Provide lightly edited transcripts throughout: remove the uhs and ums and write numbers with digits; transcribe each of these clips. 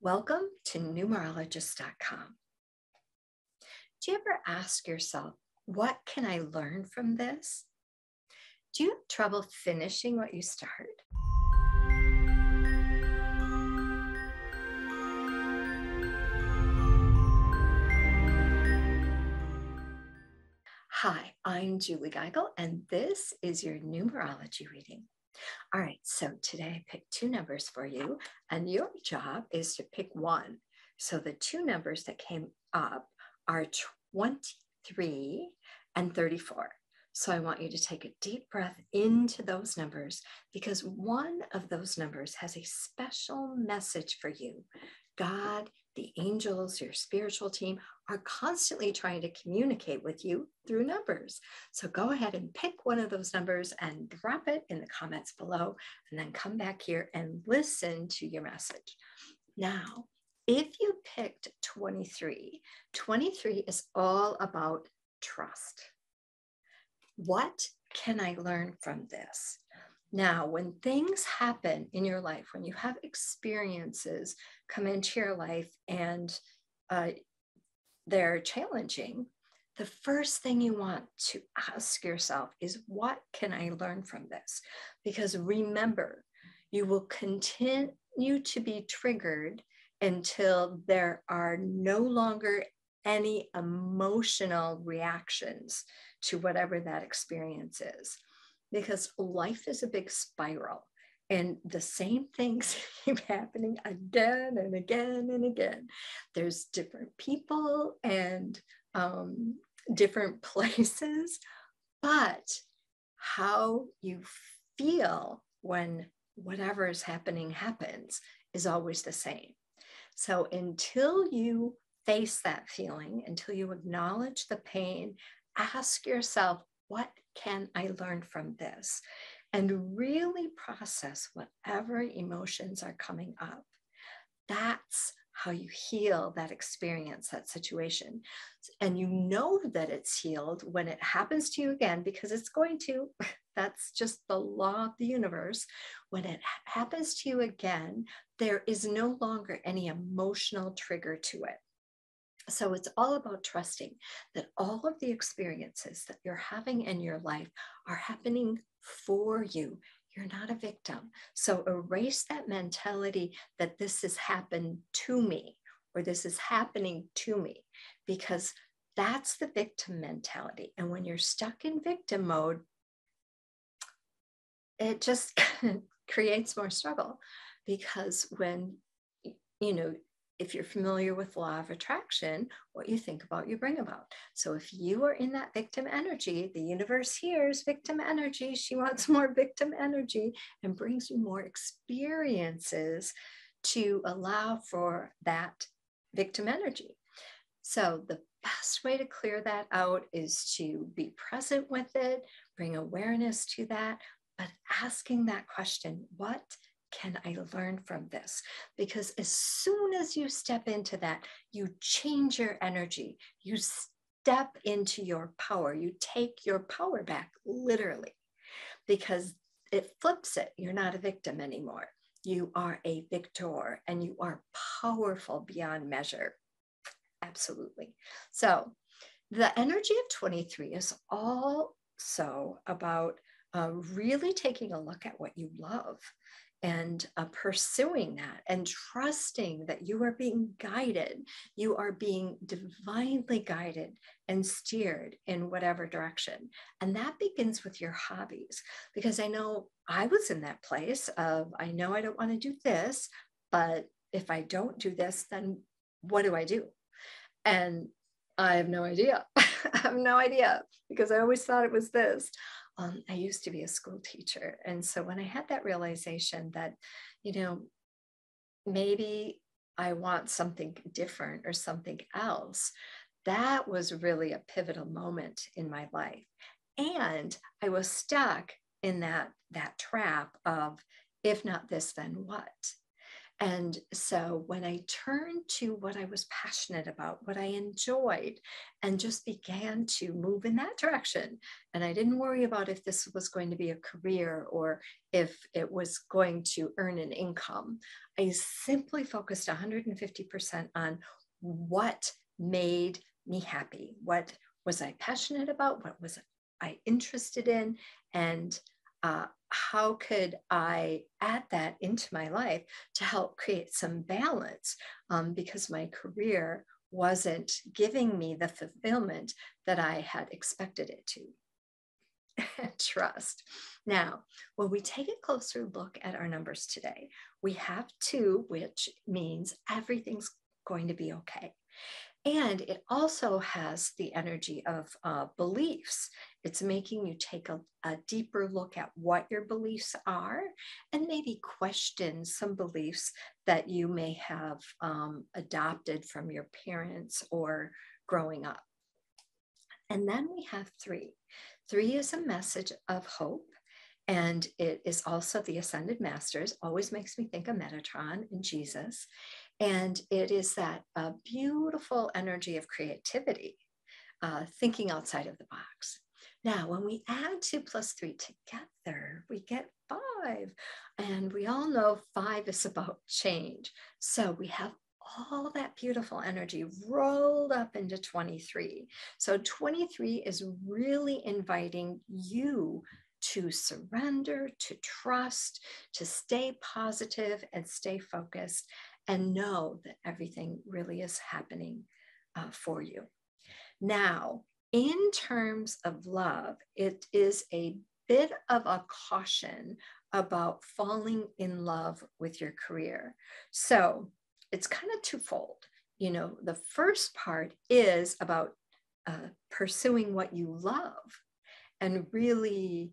Welcome to Numerologist.com. Do you ever ask yourself, what can I learn from this? Do you have trouble finishing what you start? Hi, I'm Julie Geigle, and this is your numerology reading. All right, so today I picked two numbers for you, and your job is to pick one. So the two numbers that came up are 23 and 34. So I want you to take a deep breath into those numbers because one of those numbers has a special message for you. God, the angels, your spiritual team are constantly trying to communicate with you through numbers. So go ahead and pick one of those numbers and drop it in the comments below, and then come back here and listen to your message. Now, if you picked 23, 23 is all about trust. What can I learn from this? Now, when things happen in your life, when you have experiences come into your life and they're challenging, the first thing you want to ask yourself is, what can I learn from this? Because remember, you will continue to be triggered until there are no longer any emotional reactions to whatever that experience is. Because life is a big spiral and the same things keep happening again and again and again. There's different people and different places, but how you feel when whatever is happening happens is always the same. So until you face that feeling, until you acknowledge the pain, ask yourself, what can I learn from this? And really process whatever emotions are coming up. That's how you heal that experience, that situation. And you know that it's healed when it happens to you again, because it's going to. That's just the law of the universe. When it happens to you again, there is no longer any emotional trigger to it. So it's all about trusting that all of the experiences that you're having in your life are happening for you. You're not a victim. So erase that mentality that this has happened to me or this is happening to me, because that's the victim mentality. And when you're stuck in victim mode, it just creates more struggle, because when, if you're familiar with law of attraction, what you think about, you bring about. So if you are in that victim energy, the universe hears victim energy. She wants more victim energy and brings you more experiences to allow for that victim energy. So the best way to clear that out is to be present with it, bring awareness to that, but asking that question, what can I learn from this? Because as soon as you step into that, you change your energy. You step into your power. You take your power back, literally, because it flips it. You're not a victim anymore. You are a victor, and you are powerful beyond measure. Absolutely. So the energy of 23 is also about really taking a look at what you love and pursuing that and trusting that you are being guided. You are being divinely guided and steered in whatever direction. And that begins with your hobbies, because I know I was in that place of, I know I don't want to do this, but if I don't do this, then what do I do? And I have no idea. I have no idea, because I always thought it was this. I used to be a school teacher. And so when I had that realization that, maybe I want something different or something else, that was really a pivotal moment in my life. And I was stuck in that trap of, if not this, then what? And so when I turned to what I was passionate about, what I enjoyed, and just began to move in that direction, and I didn't worry about if this was going to be a career or if it was going to earn an income, I simply focused 150% on what made me happy. What was I passionate about? What was I interested in? And how could I add that into my life to help create some balance? Because my career wasn't giving me the fulfillment that I had expected it to. Trust. Now, when we take a closer look at our numbers today, we have 2, which means everything's going to be okay. And it also has the energy of beliefs. It's making you take a deeper look at what your beliefs are and maybe question some beliefs that you may have adopted from your parents or growing up. And then we have 3. 3 is a message of hope. And it is also the Ascended Masters, always makes me think of Metatron and Jesus. And it is that beautiful energy of creativity, thinking outside of the box. Now, when we add 2 plus 3 together, we get 5. And we all know 5 is about change. So we have all that beautiful energy rolled up into 23. So 23 is really inviting you to surrender, to trust, to stay positive and stay focused, and know that everything really is happening for you. Now, in terms of love, it is a bit of a caution about falling in love with your career. So it's kind of twofold. You know, the first part is about pursuing what you love and really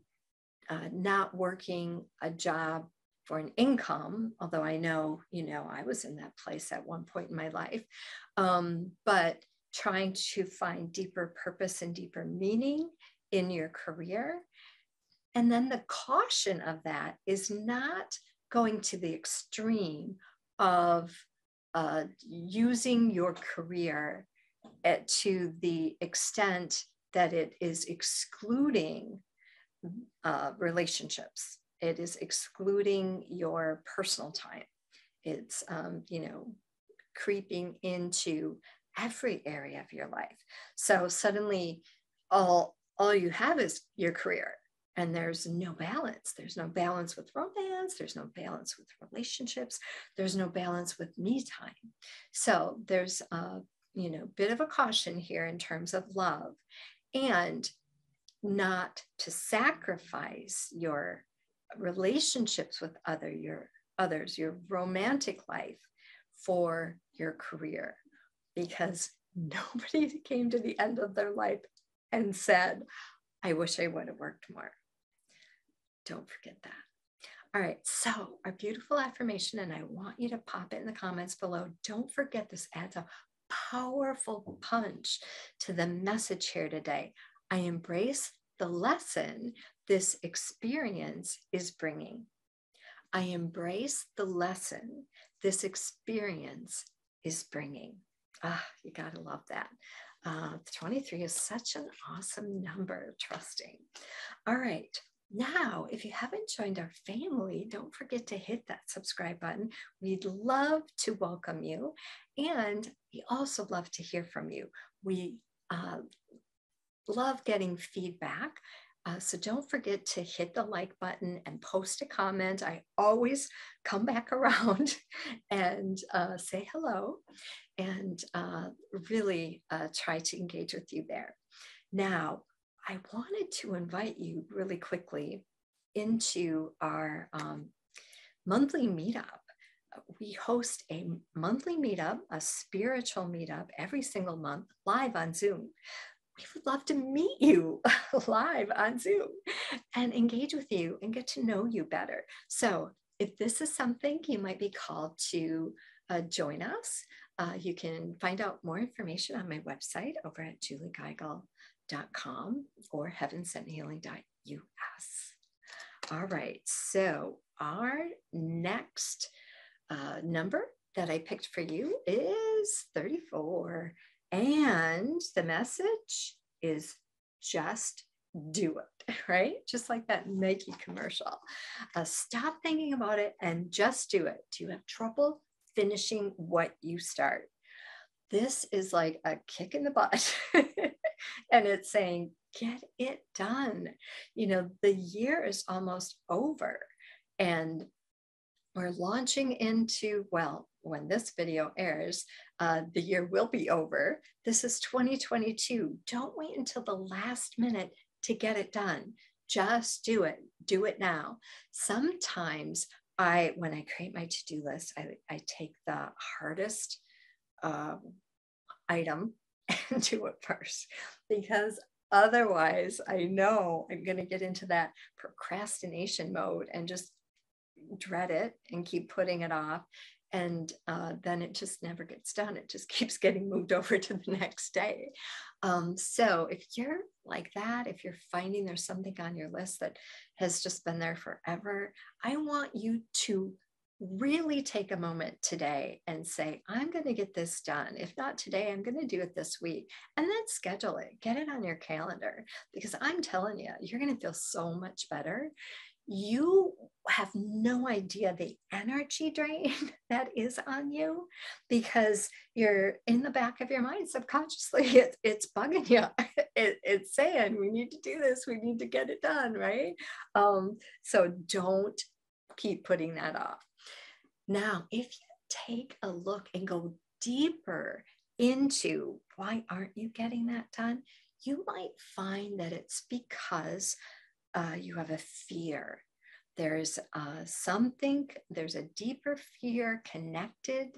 not working a job for an income, although I know, I was in that place at one point in my life, but trying to find deeper purpose and deeper meaning in your career. And then the caution of that is not going to the extreme of using your career to the extent that it is excluding relationships. It is excluding your personal time. It's, creeping into every area of your life. So suddenly all you have is your career, and there's no balance. There's no balance with romance. There's no balance with relationships. There's no balance with me time. So there's a, bit of a caution here in terms of love, and not to sacrifice your relationships with others, your romantic life for your career, because nobody came to the end of their life and said, I wish I would have worked more. Don't forget that. All right, so our beautiful affirmation, and I want you to pop it in the comments below. Don't forget, this adds a powerful punch to the message here today. I embrace the lesson this experience is bringing. I embrace the lesson this experience is bringing. You gotta love that. 23 is such an awesome number, trusting. All right. Now, if you haven't joined our family, don't forget to hit that subscribe button. We'd love to welcome you. And we also love to hear from you. We love getting feedback. So don't forget to hit the like button and post a comment. I always come back around and say hello, and really try to engage with you there. Now, I wanted to invite you really quickly into our monthly meetup. We host a monthly meetup, a spiritual meetup every single month, live on Zoom. We would love to meet you live on Zoom and engage with you and get to know you better. So if this is something you might be called to join us, you can find out more information on my website over at juliegeigle.com or heavensendhealing.us. All right, so our next number that I picked for you is 34. And the message is just do it, right? Just like that Nike commercial. Stop thinking about it and just do it. Do you have trouble finishing what you start? This is like a kick in the butt. And it's saying, get it done. You know, the year is almost over. And we're launching into, well, when this video airs, the year will be over. This is 2022. Don't wait until the last minute to get it done. Just do it. Do it now. Sometimes when I create my to-do list, I take the hardest item and do it first, because otherwise I know I'm going to get into that procrastination mode and just dread it and keep putting it off. And then it just never gets done. It just keeps getting moved over to the next day. So if you're like that, if you're finding there's something on your list that has just been there forever, I want you to really take a moment today and say, I'm going to get this done. If not today, I'm going to do it this week. And then schedule it, get it on your calendar, because I'm telling you, you're going to feel so much better. You have no idea the energy drain that is on you, because you're in the back of your mind subconsciously. It's bugging you. It's saying, we need to do this. We need to get it done, right? So don't keep putting that off. Now, if you take a look and go deeper into why aren't you getting that done, you might find that it's because you have a fear. There's there's a deeper fear connected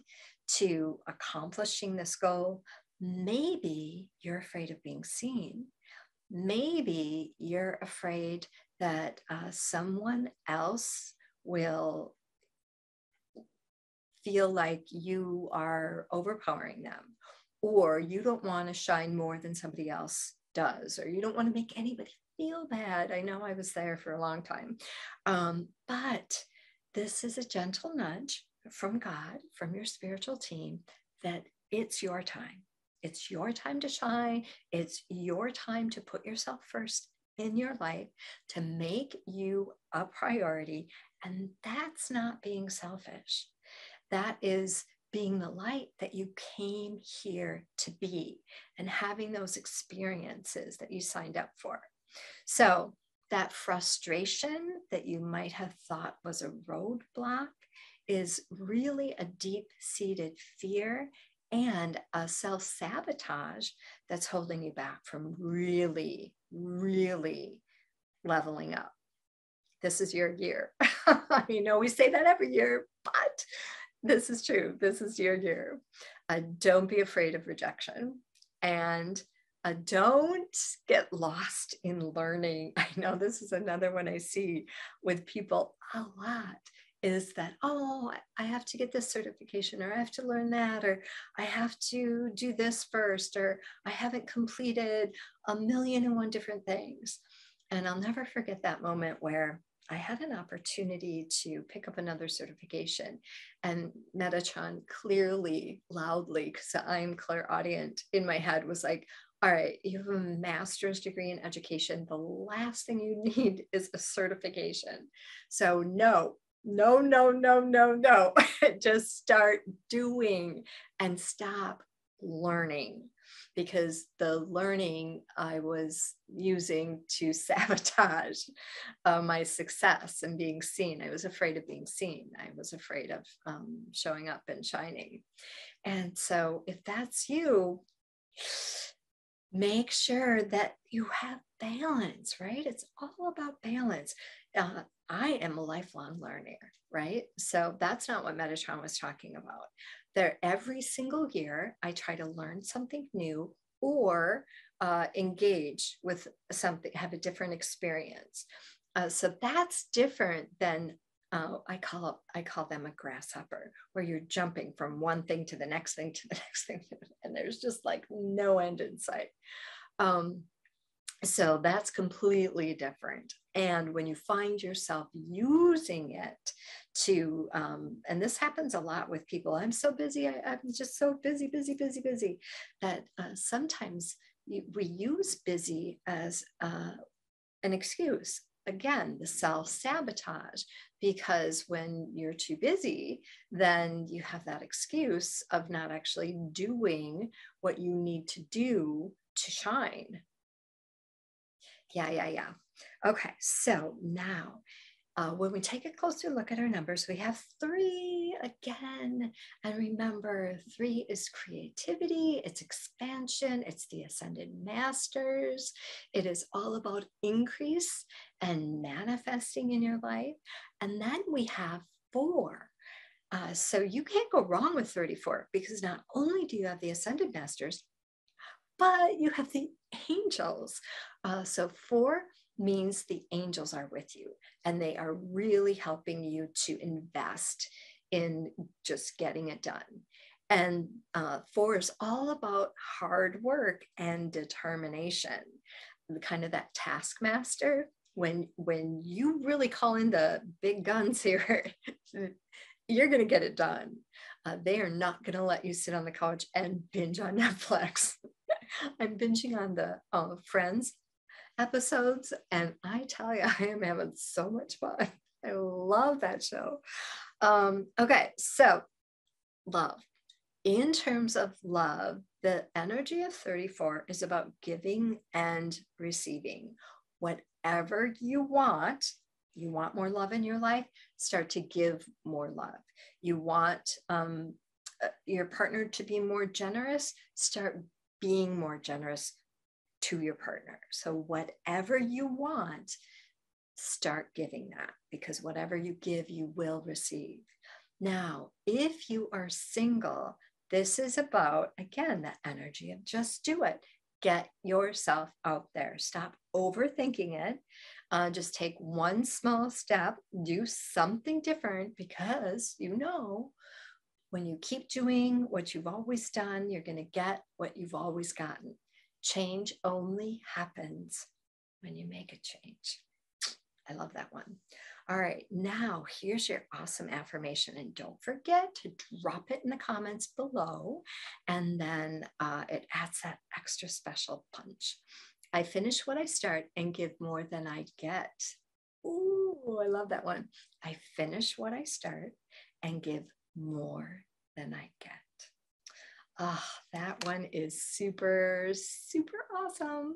to accomplishing this goal. Maybe you're afraid of being seen. Maybe you're afraid that someone else will feel like you are overpowering them, or you don't want to shine more than somebody else does, or you don't want to make anybody feel bad. I know I was there for a long time. But this is a gentle nudge from God, from your spiritual team, that it's your time. It's your time to shine. It's your time to put yourself first in your life, to make you a priority. And that's not being selfish. That is being the light that you came here to be and having those experiences that you signed up for. So that frustration that you might have thought was a roadblock is really a deep-seated fear and a self-sabotage that's holding you back from really, really leveling up. This is your year. You know, we say that every year, but this is true. This is your year. Don't be afraid of rejection, and don't get lost in learning. I know this is another one I see with people a lot, is that, oh, I have to get this certification, or I have to learn that, or I have to do this first, or I haven't completed 1,000,001 different things. And I'll never forget that moment where I had an opportunity to pick up another certification, and Metatron clearly, loudly, because I'm clairaudient, in my head was like, all right, you have a master's degree in education. The last thing you need is a certification. So no. Just start doing and stop learning, because the learning I was using to sabotage my success and being seen. I was afraid of being seen. I was afraid of showing up and shining. And so if that's you, make sure that you have balance, right? It's all about balance. I am a lifelong learner, right? So that's not what Metatron was talking about. There, every single year, I try to learn something new, or engage with something, have a different experience. So that's different than I call them a grasshopper, where you're jumping from one thing to the next thing to the next thing, and there's just like no end in sight. So that's completely different. And when you find yourself using it to, and this happens a lot with people, I'm so busy, I'm just so busy, that sometimes we use busy as an excuse. Again, the self-sabotage, because when you're too busy, then you have that excuse of not actually doing what you need to do to shine. Yeah. Okay, so now when we take a closer look at our numbers, we have 3 again. And remember, 3 is creativity, it's expansion, it's the ascended masters. It is all about increase and manifesting in your life. And then we have 4. So you can't go wrong with 34, because not only do you have the ascended masters, but you have the angels. So 4 means the angels are with you, and they are really helping you to invest in just getting it done. And 4 is all about hard work and determination, kind of that taskmaster. When you really call in the big guns here, you're going to get it done. They are not going to let you sit on the couch and binge on Netflix. I'm binging on the Friends episodes, and I tell you, I am having so much fun. I love that show. Okay, so love. In terms of love, the energy of 34 is about giving and receiving. Whatever you want more love in your life, start to give more love. You want your partner to be more generous, start being more generous to your partner. So whatever you want, start giving that, because whatever you give, you will receive. Now, if you are single, this is about, again, the energy of just do it. Get yourself out there. Stop overthinking it. Just take one small step, do something different, because you know, when you keep doing what you've always done, you're going to get what you've always gotten. Change only happens when you make a change. I love that one. All right, now here's your awesome affirmation. And don't forget to drop it in the comments below. And then it adds that extra special punch. I finish what I start and give more than I get. Ooh, I love that one. I finish what I start and give more than I get. Oh, that one is super, super awesome.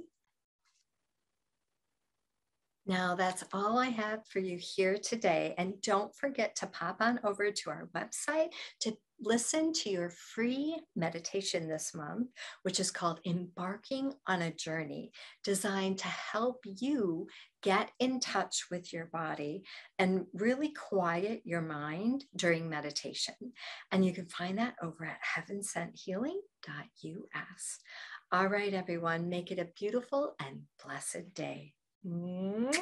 Now, that's all I have for you here today. And don't forget to pop on over to our website to listen to your free meditation this month, which is called Embarking on a Journey, designed to help you get in touch with your body and really quiet your mind during meditation. And you can find that over at heavensenthealing.us. All right, everyone, make it a beautiful and blessed day. Mwah.